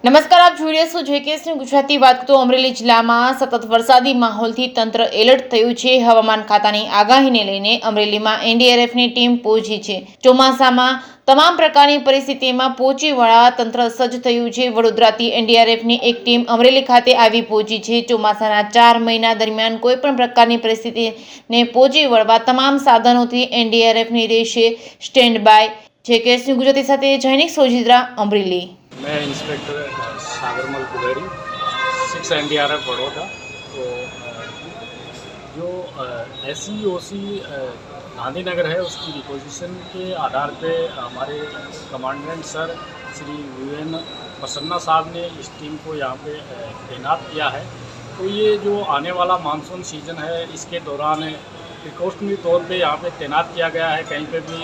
નમસ્કાર, આપ જોઈ રહ્યા છો જેકેએસની ગુજરાતી વાત. તો અમરેલી જિલ્લામાં સતત વરસાદી માહોલથી તંત્ર એલર્ટ થયું છે. હવામાન ખાતાની આગાહીને લઈને અમરેલીમાં એનડીઆરએફની ટીમ પહોંચી છે. ચોમાસામાં તમામ પ્રકારની પરિસ્થિતિમાં પહોંચી વળવા તંત્ર સજ્જ થયું છે. વડોદરાથી એનડીઆરએફની એક ટીમ અમરેલી ખાતે આવી પહોંચી છે. ચોમાસાના 4 મહિના દરમિયાન કોઈપણ પ્રકારની પરિસ્થિતિને પહોંચી વળવા તમામ સાધનોથી એનડીઆરએફની રહેશે સ્ટેન્ડ બાય. જેકેએસની ગુજરાતી સાથે જૈનિક સોજીદ્રા, અમરેલી. मैं इंस्पेक्टर सागरमल कुबेरी 6 एनडीआरएफ बड़ौदा। तो जो एसईओसी गांधीनगर है उसकी रिपोजिशन के आधार पे हमारे commandant sir Shri VN Prasanna साहब ने इस टीम को यहाँ पे तैनात किया है। तो ये जो आने वाला मानसून सीज़न है इसके दौरान प्रिकॉशनरी तौर पे यहाँ पे तैनात किया गया है। कहीं पे भी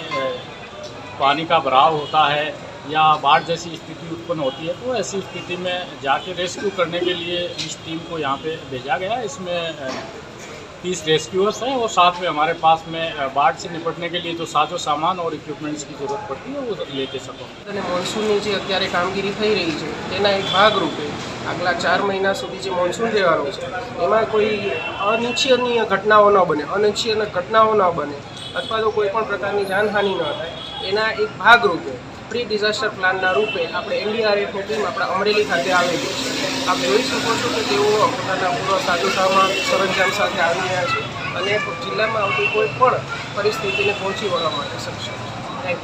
पानी का भराव होता है या बाढ़ जैसी स्थिति उत्पन्न होती है तो ऐसी स्थिति में जाके रेस्क्यू करने के लिए इस टीम को यहाँ पे भेजा गया है। इसमें 30 रेस्क्यूअर्स हैं और साथ में हमारे पास में बाढ़ से निपटने के लिए जो साजो सामान और इक्विपमेंट्स की ज़रूरत पड़ती है वो लेके सको। અને મોન્સૂનની જે અત્યારે કામગીરી થઈ રહી છે તેના એક ભાગરૂપે આગલા 4 મહિના સુધી જે મોન્સૂન રહેવાનું છે એમાં કોઈ અનિચ્છનીય ઘટનાઓ ન બને અથવા તો કોઈ પણ પ્રકારની જાનહાનિ ન થાય એના એક ભાગરૂપે પ્રી ડિઝાસ્ટર પ્લાનના રૂપે આપણે એનડીઆરએફની ટીમ આપણા અમરેલી ખાતે આવેલી છે। આપ જોઈ શકો છો કે તેઓ પોતાના પૂર્વ સાધુ સામાન સરંજામ સાથે આવી રહ્યા છે અને જિલ્લામાં આવતી કોઈ પણ પરિસ્થિતિને પહોંચી વળવા માટે સક્ષમ છે।